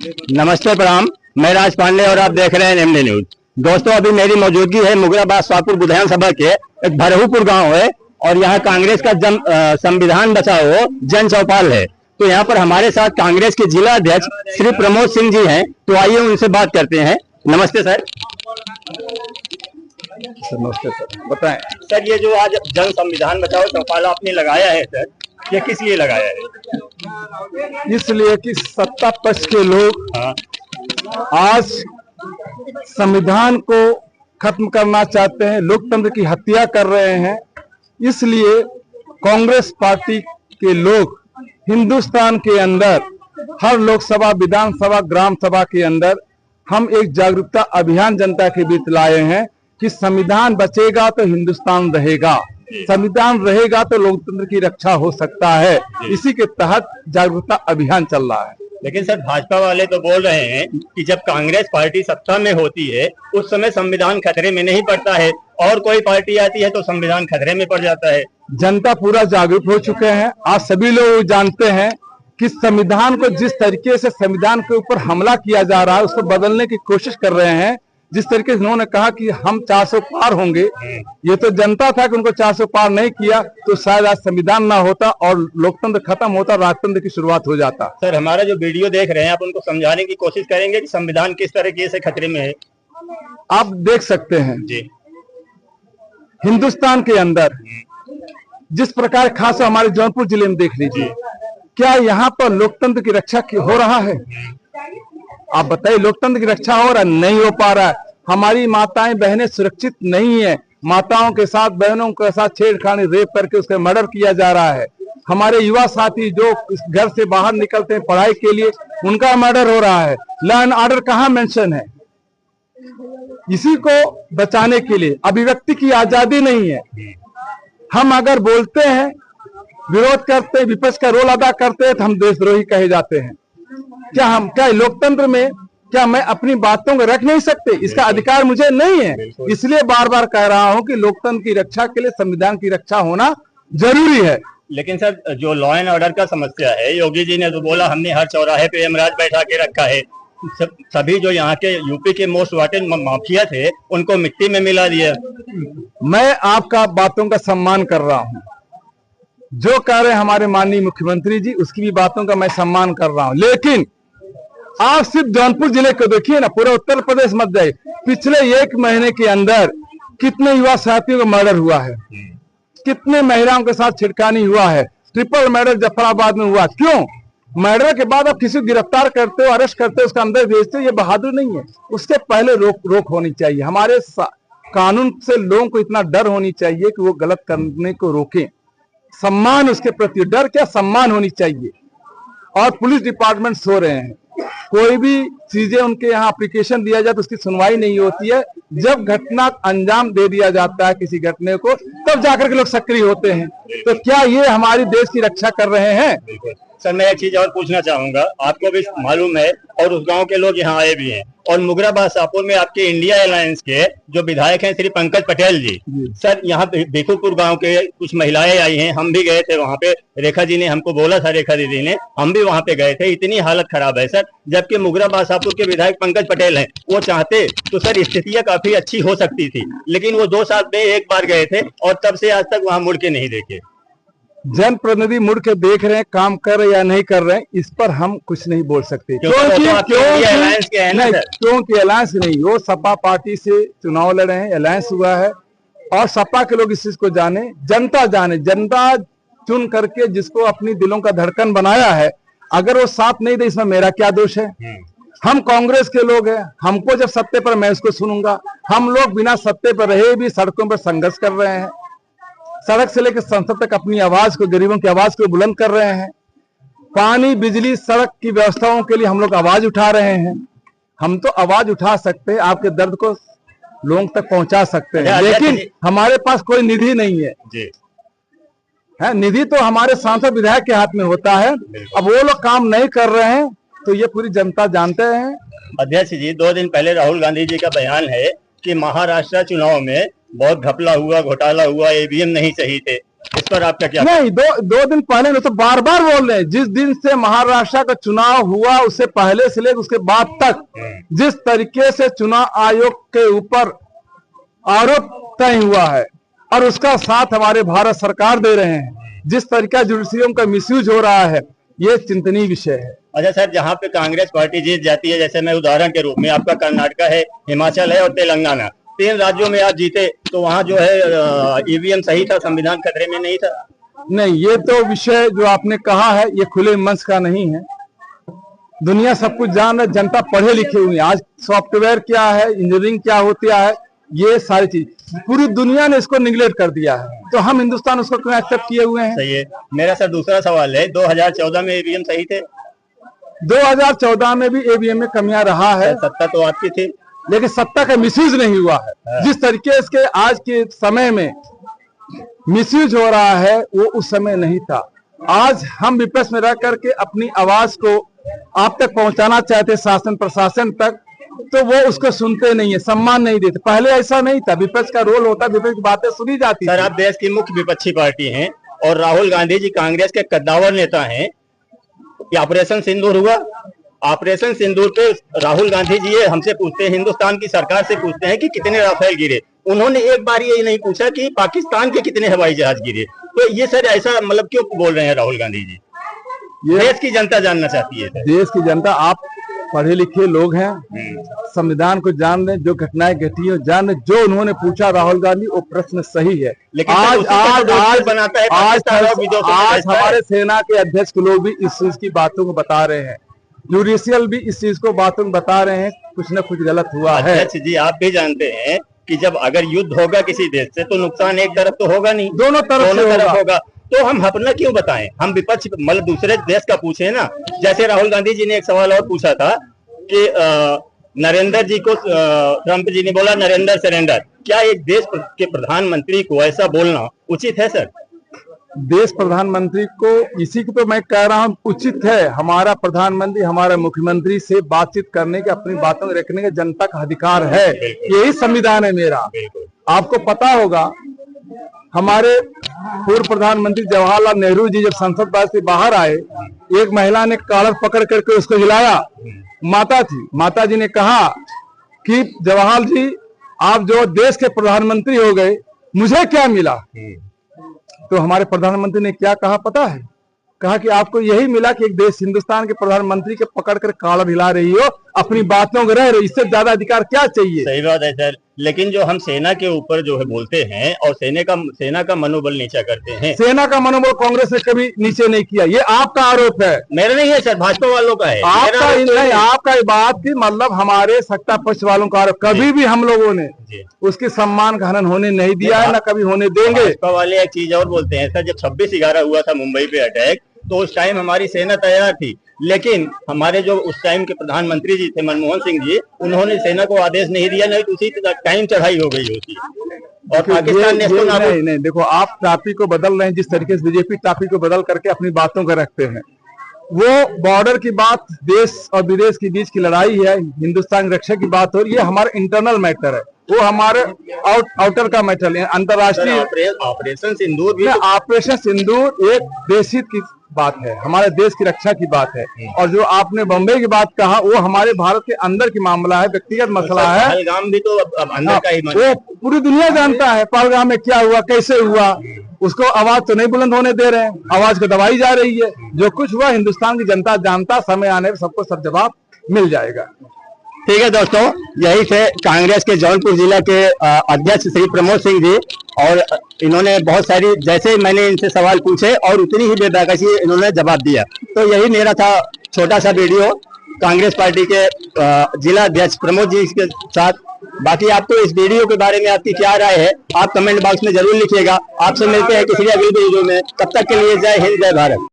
नमस्ते, प्रणाम। मैं राज पांडे और आप देख रहे हैं एमडी न्यूज। दोस्तों, अभी मेरी मौजूदगी है मुगराबाद शाहपुर विधानसभा के एक भरहूपुर गांव है और यहाँ कांग्रेस का संविधान बचाओ जन चौपाल है। तो यहाँ पर हमारे साथ कांग्रेस के जिला अध्यक्ष श्री प्रमोद सिंह जी हैं। तो आइए उनसे बात करते हैं। नमस्ते सर। नमस्ते सर, बताएं सर, ये जो आज जन संविधान बचाओ चौपाल आपने लगाया है सर, ये किस लिए लगाया है? इसलिए कि सत्ता पक्ष के लोग आज संविधान को खत्म करना चाहते हैं, लोकतंत्र की हत्या कर रहे हैं। इसलिए कांग्रेस पार्टी के लोग हिंदुस्तान के अंदर हर लोकसभा, विधानसभा, ग्राम सभा के अंदर हम एक जागरूकता अभियान जनता के बीच लाए हैं कि संविधान बचेगा तो हिंदुस्तान रहेगा, संविधान रहेगा तो लोकतंत्र की रक्षा हो सकता है। इसी के तहत जागरूकता अभियान चल रहा है। लेकिन सर, भाजपा वाले तो बोल रहे हैं कि जब कांग्रेस पार्टी सत्ता में होती है उस समय संविधान खतरे में नहीं पड़ता है और कोई पार्टी आती है तो संविधान खतरे में पड़ जाता है। जनता पूरा जागरूक हो चुके हैं। आज सभी लोग जानते हैं कि संविधान को जिस तरीके से संविधान के ऊपर हमला किया जा रहा है उसको बदलने की कोशिश कर रहे हैं। जिस तरीके से उन्होंने कहा कि हम 400 पार होंगे, ये तो जनता था कि उनको 400 पार नहीं किया तो शायद आज संविधान ना होता और लोकतंत्र खत्म होता, राजतंत्र की शुरुआत हो जाता। सर, हमारा जो वीडियो देख रहे हैं आप उनको समझाने की कोशिश करेंगे कि संविधान किस तरीके से खतरे में है? आप देख सकते हैं जी, हिंदुस्तान के अंदर जिस प्रकार, खास हमारे जौनपुर जिले में देख लीजिए, क्या यहाँ पर लोकतंत्र की रक्षा हो रहा है? आप बताइए, लोकतंत्र की रक्षा हो रहा है? नहीं हो पा रहा है। हमारी माताएं बहनें सुरक्षित नहीं है। माताओं के साथ, बहनों के साथ छेड़खानी, रेप करके उसका मर्डर किया जा रहा है। हमारे युवा साथी जो घर से बाहर निकलते हैं पढ़ाई के लिए, उनका मर्डर हो रहा है। लॉ एंड ऑर्डर कहाँ मेंशन है? इसी को बचाने के लिए अभिव्यक्ति की आजादी नहीं है। हम अगर बोलते हैं, विरोध करते हैं, विपक्ष का रोल अदा करते हैं तो हम देशद्रोही कहे जाते हैं। क्या लोकतंत्र में क्या मैं अपनी बातों को रख नहीं सकते? इसका अधिकार मुझे नहीं है। इसलिए बार बार कह रहा हूं कि लोकतंत्र की रक्षा के लिए संविधान की रक्षा होना जरूरी है। लेकिन सर, जो लॉ एंड ऑर्डर का समस्या है, योगी जी ने तो बोला हमने हर चौराहे पे यमराज बैठा के रखा है। सभी जो यहाँ के यूपी के मोस्ट वांटेड माफिया थे उनको मिट्टी में मिला दिया। मैं आपका बातों का सम्मान कर रहा हूँ। जो कह रहे हैं हमारे माननीय मुख्यमंत्री जी, उसकी भी बातों का मैं सम्मान कर रहा हूँ। लेकिन आप सिर्फ जौनपुर जिले को देखिए ना, पूरा उत्तर प्रदेश मत जाइए। पिछले 1 महीने के अंदर कितने युवा साथियों का मर्डर हुआ है, कितने महिलाओं के साथ छिड़कानी हुआ है। ट्रिपल मर्डर जफराबाद में हुआ। क्यों? मर्डर के बाद आप किसी को गिरफ्तार करते हो, अरेस्ट करते हो, उसका अंदर भेजते हो, ये बहादुर नहीं है। उससे पहले रोक होनी चाहिए। हमारे कानून से लोगों को इतना डर होनी चाहिए कि वो गलत करने को रोकें। सम्मान उसके प्रति, डर क्या, सम्मान होनी चाहिए। और पुलिस डिपार्टमेंट सो रहे हैं। कोई भी चीजें उनके यहाँ एप्लीकेशन दिया जाए तो उसकी सुनवाई नहीं होती है। जब घटना अंजाम दे दिया जाता है किसी घटने को, तब जाकर के लोग सक्रिय होते हैं। तो क्या ये हमारी देश की रक्षा कर रहे हैं? सर, मैं एक चीज और पूछना चाहूंगा। आपको भी मालूम है और उस गांव के लोग यहाँ आए भी हैं, और मुगराबाद शाहपुर में आपके इंडिया अलायंस के जो विधायक हैं श्री पंकज पटेल जी, सर यहाँ भिखुपुर गांव के कुछ महिलाएं आई हैं। हम भी गए थे वहाँ पे, रेखा जी ने हमको बोला था, रेखा दीदी ने, हम भी वहाँ पे गए थे। इतनी हालत खराब है सर। जबकि मुगराबाद शाहपुर के विधायक पंकज पटेल हैं, वो चाहते तो सर स्थितियां काफी अच्छी हो सकती थी। लेकिन वो 2 साल में 1 बार गए थे और तब से आज तक वहाँ मुड़ के नहीं देखे। जनप्रतिनिधि मुड़ के देख रहे हैं, काम कर रहे या नहीं कर रहे हैं, इस पर हम कुछ नहीं बोल सकते। क्योंकि अलायंस नहीं, वो सपा पार्टी से चुनाव लड़े हैं, अलायंस हुआ है। और सपा के लोग इस चीज को जाने, जनता जाने। जनता चुन करके जिसको अपनी दिलों का धड़कन बनाया है, अगर वो साथ नहीं दे, इसमें मेरा क्या दोष है? हम कांग्रेस के लोग हैं, हमको जब सत्ते पर, मैं उसको सुनूंगा। हम लोग बिना सत्ते पर रहे भी सड़कों पर संघर्ष कर रहे हैं। सड़क से लेकर संसद तक अपनी आवाज को, गरीबों की आवाज को बुलंद कर रहे हैं। पानी, बिजली, सड़क की व्यवस्थाओं के लिए हम लोग आवाज उठा रहे हैं। हम तो आवाज उठा सकते हैं, आपके दर्द को लोगों तक पहुंचा सकते हैं, लेकिन हमारे पास कोई निधि नहीं है जी। है निधि तो हमारे सांसद विधायक के हाथ में होता है। अब वो लोग काम नहीं कर रहे हैं तो ये पूरी जनता जानते हैं। अध्यक्ष जी, 2 दिन पहले राहुल गांधी जी का बयान है कि महाराष्ट्र चुनाव में बहुत घपला हुआ, घोटाला हुआ, ईवीएम नहीं सही थे। इस पर आपका क्या? नहीं, दो दिन पहले नहीं तो बार बार बोल रहे हैं, जिस दिन से महाराष्ट्र का चुनाव हुआ उससे पहले से लेकर उसके बाद तक जिस तरीके से चुनाव आयोग के ऊपर आरोप तय हुआ है और उसका साथ हमारे भारत सरकार दे रहे हैं, जिस तरीका जुडिशियरी का मिसयूज हो रहा है, ये चिंतनीय विषय है। अच्छा सर, जहाँ पे कांग्रेस पार्टी जीत जाती है, जैसे मैं उदाहरण के रूप में, आपका कर्नाटका है, हिमाचल है और तेलंगाना, 3 राज्यों में आप जीते, तो वहाँ जो है ईवीएम सही था, संविधान खतरे में नहीं था? नहीं, ये तो विषय जो आपने कहा है ये खुले मंच का नहीं है। दुनिया सब कुछ जान रही, जनता पढ़े लिखे हुई है। आज सॉफ्टवेयर क्या है, इंजीनियरिंग क्या होती है, ये सारी चीज पूरी दुनिया ने इसको निगलेक्ट कर दिया है, तो हम हिंदुस्तान उसको क्यों एक्सेप्ट किए हुए हैं? सही है। मेरा सर दूसरा सवाल है, 2014 में ईवीएम सही थे? 2014 में भी ईवीएम में कमियां रहा है, सत्ता तो आपकी थी, लेकिन सत्ता का मिसयूज नहीं हुआ है। जिस तरीके से आज के समय में मिसयूज हो रहा है वो उस समय नहीं था। आज हम विपक्ष में रह करके अपनी आवाज को आप तक पहुंचाना चाहते, शासन प्रशासन तक, तो वो उसको सुनते नहीं है, सम्मान नहीं देते। पहले ऐसा नहीं था, विपक्ष का रोल होता, विपक्ष की बातें सुनी जाती। सर आप देश की मुख्य विपक्षी पार्टी हैं और राहुल गांधी जी कांग्रेस के कद्दावर नेता हैं। ऑपरेशन सिंदूर हुआ, ऑपरेशन सिंदूर पे राहुल गांधी जी ये हमसे पूछते हैं, हिंदुस्तान की सरकार से पूछते हैं कि कितने राफेल गिरे। उन्होंने एक बार ये नहीं पूछा कि पाकिस्तान के कितने हवाई जहाज गिरे। तो ये सर ऐसा मतलब क्यों बोल रहे हैं राहुल गांधी जी? ये देश की जनता जानना चाहती है सर। देश की जनता, आप पढ़े लिखे लोग हैं, संविधान को जान रहे, जो घटनाएं घटी है जान रहे। जो उन्होंने पूछा राहुल गांधी, वो प्रश्न सही है। लेकिन आज बनाता है आज हमारे सेना के अध्यक्ष लोग भी इस चीज की बातों को बता रहे हैं, जुडिशियल भी इस चीज को बातों को बता रहे हैं, कुछ न कुछ गलत हुआ है। अध्यक्ष जी आप भी जानते हैं कि जब अगर युद्ध होगा किसी देश से तो नुकसान एक तरफ तो होगा नहीं, दोनों तरफ होगा। तो हम अपना क्यों बताएं? हम विपक्ष मतलब दूसरे देश का पूछे ना। जैसे राहुल गांधी जी ने एक सवाल और पूछा था कि नरेंद्र जी को ट्रंप जी ने बोला नरेंद्र सरेंडर। क्या एक देश के प्रधानमंत्री को ऐसा बोलना उचित है सर? देश प्रधानमंत्री को, इसी को तो मैं कह रहा हूं उचित है। हमारा प्रधानमंत्री हमारे मुख्यमंत्री से बातचीत करने के, अपनी बातों को रखने का जनता का अधिकार है, यही संविधान है मेरा। आपको पता होगा हमारे पूर्व प्रधानमंत्री जवाहरलाल नेहरू जी जब संसद से बाहर आए, एक महिला ने कॉलर पकड़ करके उसको हिलाया, माता थी। माता जी ने कहा कि जवाहरलाल जी आप जो देश के प्रधानमंत्री हो गए, मुझे क्या मिला? तो हमारे प्रधानमंत्री ने क्या कहा पता है? कहा कि आपको यही मिला कि एक देश हिंदुस्तान के प्रधानमंत्री के पकड़ कर कॉलर हिला रही हो, अपनी बातों को रह रही, इससे ज्यादा अधिकार क्या चाहिए? सही बात है सर, लेकिन जो हम सेना के ऊपर जो है बोलते हैं और सेना का मनोबल नीचा करते हैं। सेना का मनोबल कांग्रेस ने कभी नीचे नहीं किया, ये आपका आरोप है। मेरा नहीं है सर, भाजपा वालों का है। आपका नहीं, आपका ये बात की मतलब हमारे सत्ता पक्ष वालों का आरोप। कभी भी हम लोगों ने उसके सम्मान का हनन होने नहीं दिया है, न कभी होने देंगे। भाजपा वाले एक चीज और बोलते हैं सर, जब 26/11 हुआ था मुंबई पे अटैक, तो उस टाइम हमारी सेना तैयार थी, लेकिन हमारे जो उस टाइम के प्रधानमंत्री जी थे मनमोहन सिंह जी, उन्होंने सेना को आदेश नहीं दिया, नहीं तो उसी टाइम चढ़ाई हो गई होती। और पाकिस्तान ने नहीं, देखो आप टॉपिक को बदल रहे हैं। जिस तरीके से बीजेपी टॉपिक को बदल करके अपनी बातों को रखते हैं, वो बॉर्डर की बात, देश और विदेश के बीच की लड़ाई है, हिंदुस्तान की रक्षा की बात हो रही है, हमारा इंटरनल मैटर है, वो हमारे आउटर का मैटर है। अंतर्राष्ट्रीय ऑपरेशन सिंदूर भी, ऑपरेशन सिंदूर एक देश हित की बात है, हमारे देश की रक्षा की बात है। और जो आपने बम्बई की बात कहा, वो हमारे भारत के अंदर की मामला है, व्यक्तिगत मसला है। पहलगाम भी तो अब अंदर का ही, वो पूरी दुनिया जानता है पहलगाम में क्या हुआ, कैसे हुआ। उसको आवाज तो नहीं बुलंद होने दे रहे हैं, आवाज को दबाई जा रही है। जो कुछ हुआ हिंदुस्तान की जनता जानता, समय आने पर सबको सब जवाब मिल जाएगा। ठीक है दोस्तों, यही थे कांग्रेस के जौनपुर जिला के अध्यक्ष श्री प्रमोद सिंह जी। और इन्होंने बहुत सारी, जैसे मैंने इनसे सवाल पूछे और उतनी ही बेबाकसी इन्होंने जवाब दिया। तो यही मेरा था छोटा सा वीडियो कांग्रेस पार्टी के जिला अध्यक्ष प्रमोद जी के साथ। बाकी आपको इस वीडियो के बारे में आपकी क्या राय है, आप कमेंट बॉक्स में जरूर लिखिएगा। आपसे मिलते हैं किसी अगली वीडियो में, तब तक के लिए जय हिंद, जय भारत।